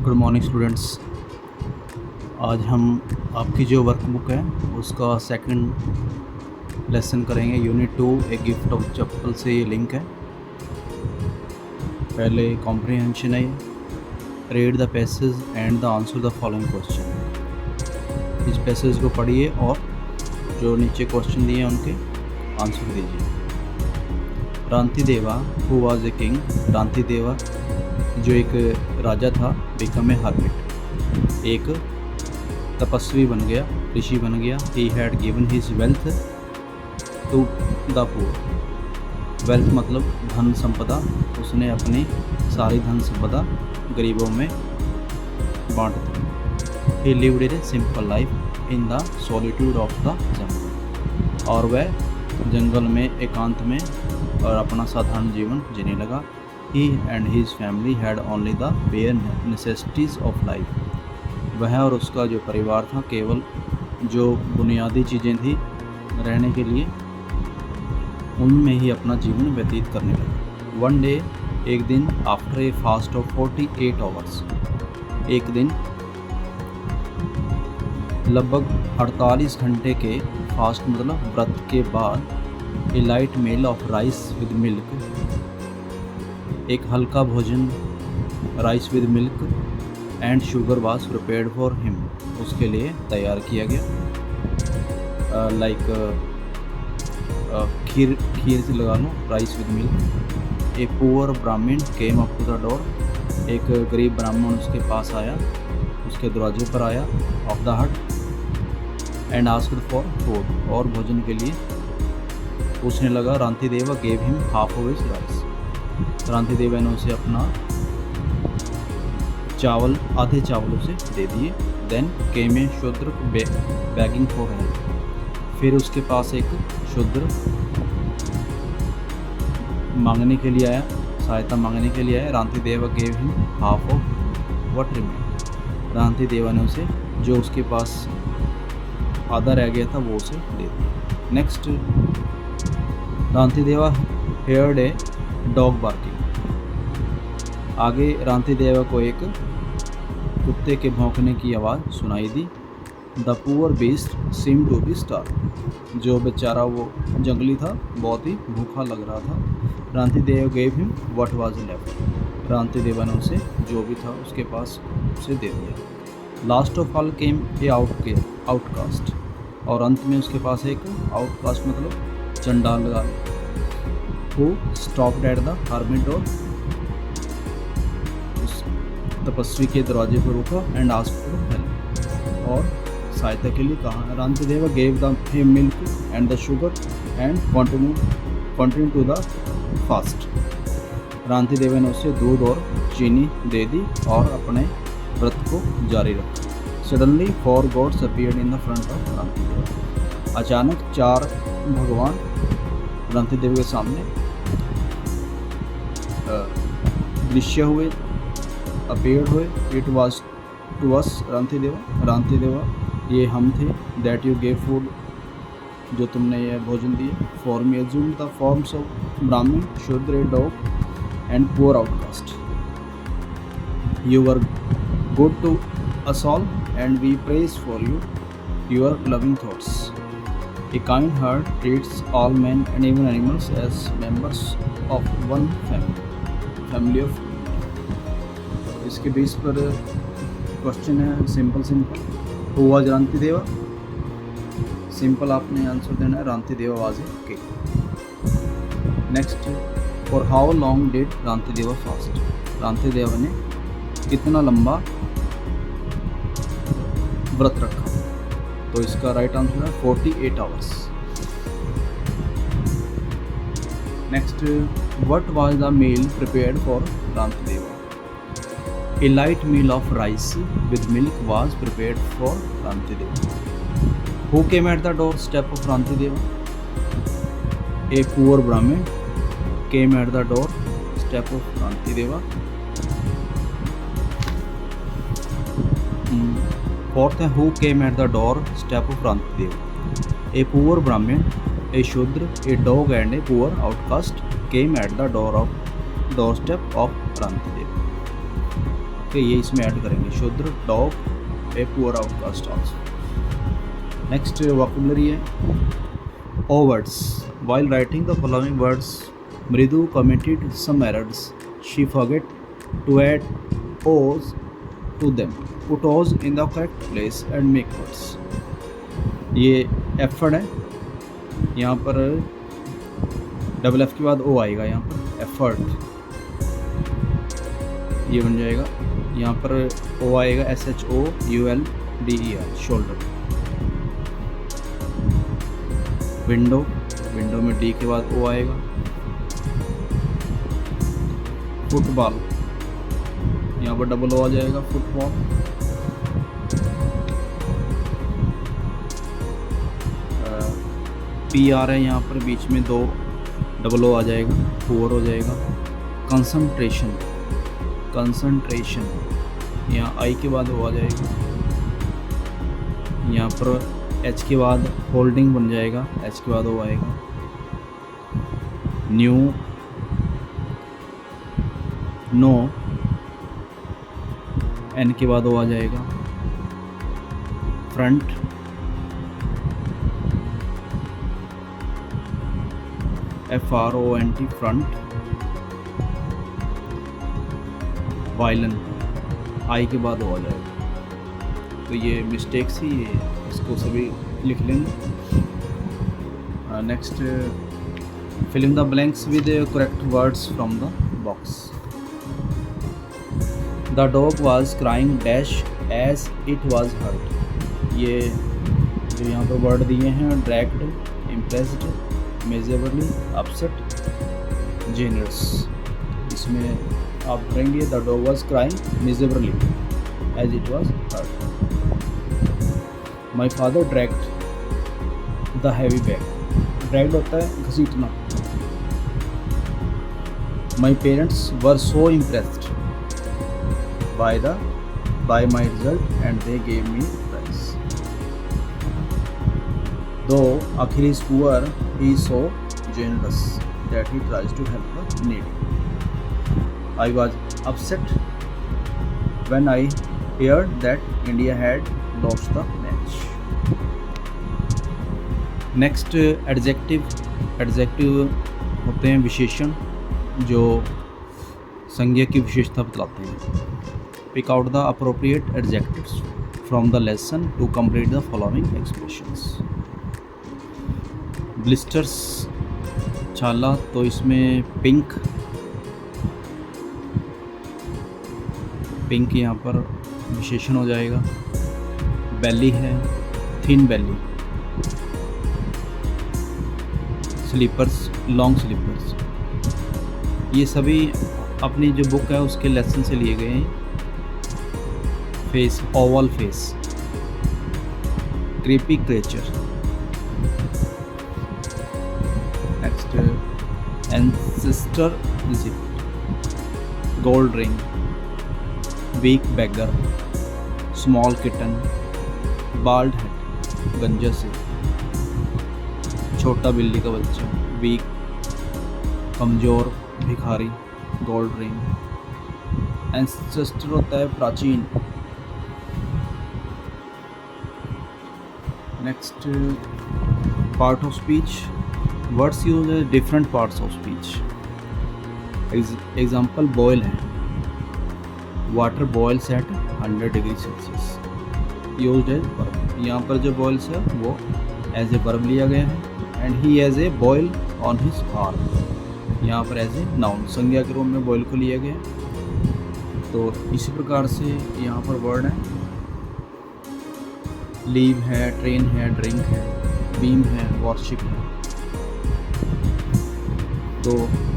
Good morning students. आज हम आपकी जो वर्कबुक है उसका सेकंड लेसन करेंगे। यूनिट 2 ए गिफ्ट ऑफ चप्पल से ये लिंक है। पहले कॉम्प्रिहेंशन है। Read the passage and the answer the following question. इस पैसेज को पढ़िए और जो नीचे क्वेश्चन दिए हैं उनके आंसर दीजिए। रांतिदेवा हु वाज ए किंग। रांतिदेवा जो एक राजा था, बिकम ए हर्मिट, एक तपस्वी बन गया, ऋषि बन गया। He had given his wealth to the poor. Wealth मतलब धन संपदा, उसने अपनी सारी धन संपदा गरीबों में बांट दी। He lived a simple life in the solitude of the jungle. और वह जंगल में एकांत में और अपना साधारण जीवन जीने लगा। He and his family had only the bare necessities of life. वह और उसका जो परिवार था केवल जो बुनियादी चीज़ें थी रहने के लिए, उनमें ही अपना जीवन व्यतीत करने लगा। वन डे, एक दिन, after a fast of 48 hours, एक दिन लगभग 48 घंटे के फास्ट मतलब व्रत के बाद, a light meal of rice with milk, एक हल्का भोजन rice with milk and sugar was prepared for him, उसके लिए तैयार किया गया। लाइक खीर से लगा लो, rice with milk. A poor Brahmin came up to the door, एक गरीब ब्राह्मण उसके पास आया, उसके दरवाजे पर आया, of the hut, and asked for food, और भोजन के लिए पूछने लगा। Rantideva gave him half of his rice, Rantideva ने उसे अपना चावल, आधे चावल उसे दे दिए। देन केम ए शूद्र बैगिंग फॉर हेल्प, फिर उसके पास एक शूद्र मांगने के लिए आया, सहायता मांगने के लिए आया। Rantideva gave him half of what remain, Rantideva ने उसे जो उसके पास आधा रह गया था वो उसे दे दिया। Next, Rantideva heard a dog barking, आगे रांतिदेवा को एक कुत्ते के भौंकने की आवाज़ सुनाई दी। The poor beast seem to be starve, जो बेचारा वो जंगली था बहुत ही भूखा लग रहा था। Rantideva gave him what was left, Rantideva ने उसे जो भी था उसके पास उसे दे दिया। Last of all came A outcast, और अंत में उसके पास एक आउटकास्ट मतलब चंडाल लगा, who stopped at the hermit door, उस तपस्वी के दरवाजे पर रुका, एंड आस्क्ड फॉर हेल्प, और सहायता के लिए कहा। Rantideva gave the him milk and the sugar and continue to the fast, Rantideva ने उसे दूध और चीनी दे दी और अपने व्रत को जारी रखा। Suddenly 4 gods appeared in the front of Rantideva, अचानक 4 भगवान रांतिदेवा के सामने दृश्य हुए, अपीयर्ड हुए। इट वाज टू अस रांतिदेवा, रांतिदेवा ये हम थे। दैट यू गेव फूड, जो तुमने यह भोजन दिए। For me assume the forms of Brahmin, Shudra, dog and poor outcast. You were good to us all and we praise for you your loving thoughts. A kind heart treats all men and even animals as members of one family of. इसके base पर question है simple. Who was रांतिदेवा? Simple आपने answer देना है, रांतिदेवा was a king. Next, for how long did रांतिदेवा fast? रांतिदेवा ने कितना लंबा व्रत रखा? तो इसका राइट आंसर है 48 hours. Next, what was the meal prepared for Rantideva? A light meal of rice with milk was prepared for Rantideva. Who came at the door step of Rantideva? A poor Brahmin came at the door step of Rantideva. Fourth है, who came at the door step of Rantideva? A poor Brahmin, a Shudra, a dog and a poor outcast came at the doorstep of Rantideva. ठीक है, ये इसमें add करेंगे, Shudra, dog, a poor outcast also. Next vocabulary है O words. While writing the following words Mridu committed some errors, she forget to add o's to them, put o's in the correct place and make words. ये एफर्ड है, यहाँ पर double F के बाद ओ आएगा, यहाँ पर एफर्ट ये बन जाएगा, यहाँ पर ओ आएगा SHOULDER शोल्डर। विंडो, विंडो में डी के बाद ओ आएगा। फुटबॉल, यहाँ पर डबल ओ आ जाएगा, फुटबॉल। PR है, यहाँ पर बीच में दो डबल ओ आ जाएगा, पुअर हो जाएगा। कंसंट्रेशन, कंसंट्रेशन, यहाँ आई के बाद ओ आ जाएगा, यहाँ पर एच के बाद होल्डिंग बन जाएगा, एच के बाद ओ आएगा। न्यू, नो, एन के बाद ओ आ जाएगा। Front, FRONT front. वायलन, आई के बाद हो जाएगा। तो ये मिस्टेक्स ही है, इसको सभी लिख लेंगे। Next, fill in the blanks with correct words from the box. The dog was crying dash as it was hurt. ये जो यहाँ पर वर्ड दिए हैं, dragged, impressed, miserably, upset, generous, इसमें आप करेंगे the dog was crying miserably as it was hurt. My father dragged the heavy bag. Dragged होता है घसीटना। My parents were so impressed by my result and they gave me prize. Though Akhil is poor, he is so generous that he tries to help the needy. I was upset when I heard that India had lost the match. Next, adjective होते हैं विशेषण जो संज्ञा की विशेषता बतलाते हैं। Pick out the appropriate adjectives from the lesson to complete the following expressions. Blisters, छाला, तो इसमें पिंक, पिंक यहाँ पर विशेषण हो जाएगा। बेली है, thin belly. Sleepers, long sleepers. ये सभी अपनी जो बुक है उसके लेसन से लिए गए हैं। Face, oval face. Creepy creature. Next, ancestor visit. Gold ring. Weak beggar. Small kitten. Bald head, गंजा से। छोटा बिल्ली का बच्चा। वीक, कमज़ोर, भिखारी। Gold ring. एंसेस्टर होता है प्राचीन। Next, part of speech. Words use है different parts of speech. Example, boil है, water boils at 100 degree Celsius. Used है वर्ब। यहाँ पर जो बॉयल्स है वो एज ए वर्ब लिया गया है। And he has a boil on his arm, यहाँ पर एज ए नाउन संज्ञा के रूप में बॉयल को लिया गया है। तो इसी प्रकार से यहाँ पर वर्ड है, लीव है, ट्रेन है, ड्रिंक है, बीम है, वॉरशिप है। तो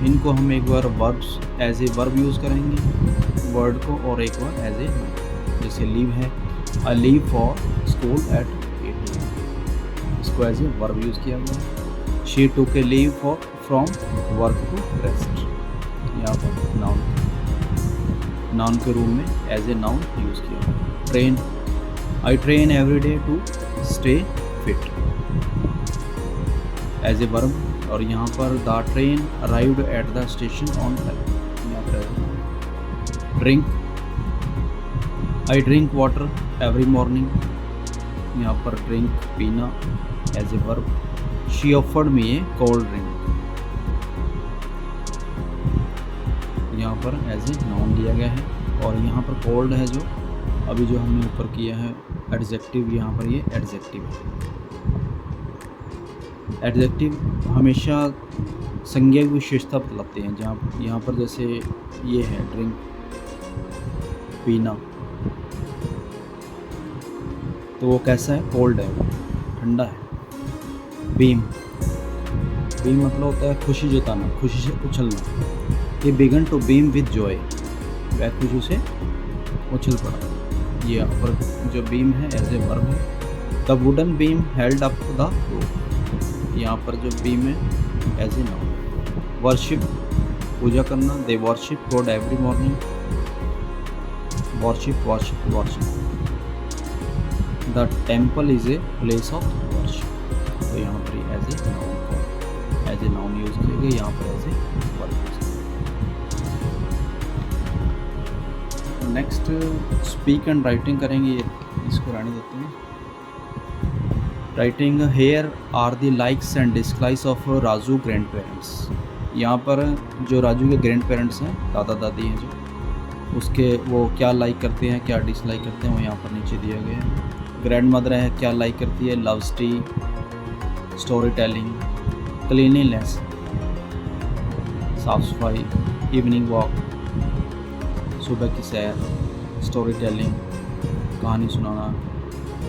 इनको हम एक बार verbs as a verb use करेंगे वर्ड को, और एक बार एज ए, जैसे लीव है, I leave for school at 8 AM, इसको एज ए वर्ब यूज़ किया गया। She took a leave from work to rest, यहाँ पर नाउन के रूप में एज ए नाउन यूज़ किया। Train, I train every day to stay fit as a verb. और यहाँ पर the train arrived at the station on time, यहाँ पर drink I drink water every morning, यहाँ पर ड्रिंक पीना as a verb. She offered me a cold drink, यहाँ पर एज ए नाउन लिया गया है। और यहाँ पर कोल्ड है जो अभी जो हमने ऊपर किया है एडजेक्टिव, यहाँ पर ये एडजेक्टिव है। एडजेक्टिव हमेशा संज्ञा की विशेषता बतलाते हैं, जहाँ यहाँ पर जैसे ये है ड्रिंक पीना, तो वो कैसा है, कोल्ड है, ठंडा है। बीम, बीम मतलब होता है खुशी जताना, खुशी से उछलना। ये began to beam with joy, वह खुशी से उछल पड़ा। ये यहाँ पर जो बीम है एज ए वर्ब है। The wooden beam held up the roof, यहाँ पर जो बीम है एज ए नाउन। वर्शिप पूजा करना, they worship God every morning, worship worship worship. The temple is a place of worship, तो यहाँ पर as a noun, as a noun use करेंगे, यहाँ पर as a verb. Next speak and writing करेंगे, इसको रहने देते हैं। Writing, here are the likes and dislikes of Raju grand parents, यहाँ पर जो राजू के ग्रैंड पेरेंट्स हैं, दादा दादी हैं जो, उसके वो क्या लाइक करते हैं क्या डिसलाइक करते हैं वो यहाँ पर नीचे दिया गया है। ग्रैंड मदर है, क्या लाइक करती है, loves T, story telling, cleanliness साफ सफाई, इवनिंग वॉक सुबह की सैर, स्टोरी टेलिंग कहानी सुनाना,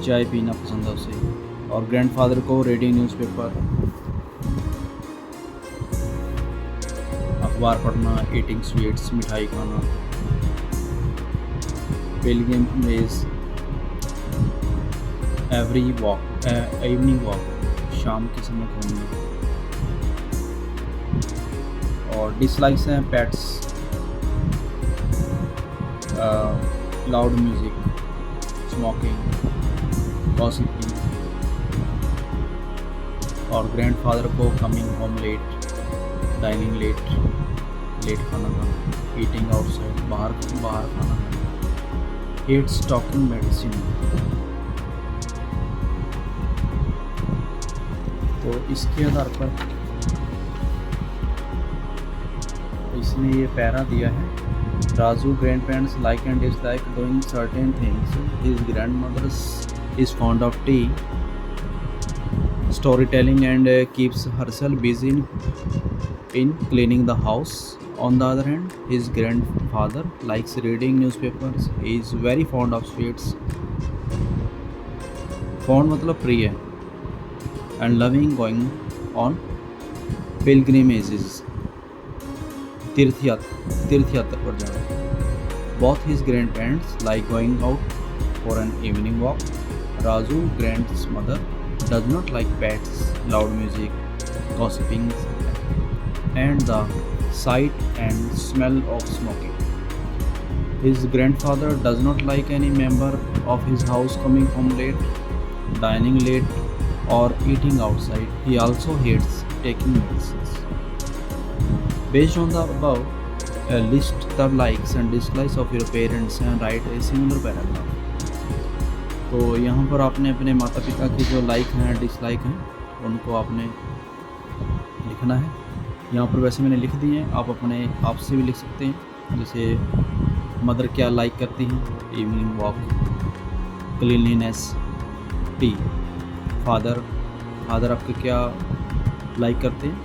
चाय पीना पसंद है उसे। और ग्रैंडफादर को रीडिंग न्यूज़पेपर अखबार पढ़ना, ईटिंग स्वीट्स मिठाई खाना, pilgrimage every walk evening walk शाम के समय घूमना। और डिसलाइक्स हैं pets, loud music, smoking, gossiping. और ग्रैंडफादर को coming home late, dining late, late खाना खाना, ईटिंग आउटसाइड बाहर खाना खाना, हेट्स टॉकिंग मेडिसिन। तो इसके आधार पर इसने ये पैरा दिया है। Raju grandparents like and dislike doing certain things. His grandmother is fond of tea, storytelling, and keeps herself busy in cleaning the house. On the other hand, his grandfather likes reading newspapers. He is very fond of sweets. Fond मतलब प्रिय, and loving going on pilgrimages. तीर्थ यात्रा पर जाना। Both his grandparents like going out for an evening walk. Raju grandmother does not like pets, loud music, gossiping, and the sight and smell of smoking. His grandfather does not like any member of his house coming home late, dining late, or eating outside. He also hates taking medicines. Based on the above, list the likes and dislikes of your parents and write a similar paragraph. तो यहाँ पर आपने अपने माता पिता की जो like हैं डिसलाइक हैं उनको आपने लिखना है। यहाँ पर वैसे मैंने लिख दिए हैं, आप अपने आप से भी लिख सकते हैं। जैसे मदर क्या लाइक करती हैं, evening walk, cleanliness, T. Father आपके क्या लाइक करते हैं,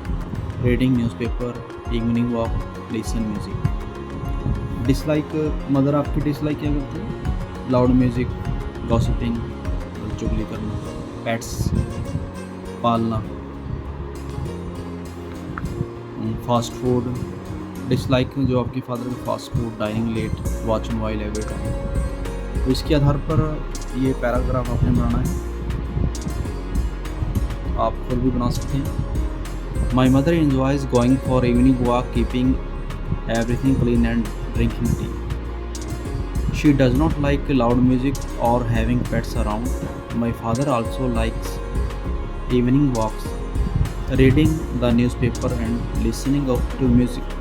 reading newspaper, evening walk, listen music. Dislike mother आपकी डिसलाइक क्या करती है, लाउड म्यूज़िक, गॉसिपिंग, चुगली करना, पेट्स पालना, फास्ट फूड। डिसलाइक जो आपकी फादर का fast food, dining late, watch mobile every time. तो इसके आधार पर ये पैराग्राफ आपने बनाना है, आप खुद भी बना सकते हैं। My mother enjoys going for evening walk, keeping everything clean and drinking tea. She does not like loud music or having pets around. My father also likes evening walks, reading the newspaper and listening to music.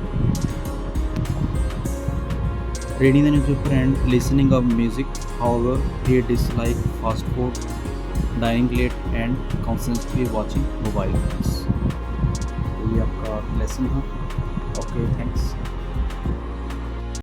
reading the newspaper and listening of music. However, he dislikes fast food, dining late and constantly watching mobile phones. तो ये आपका lesson था. Okay, thanks.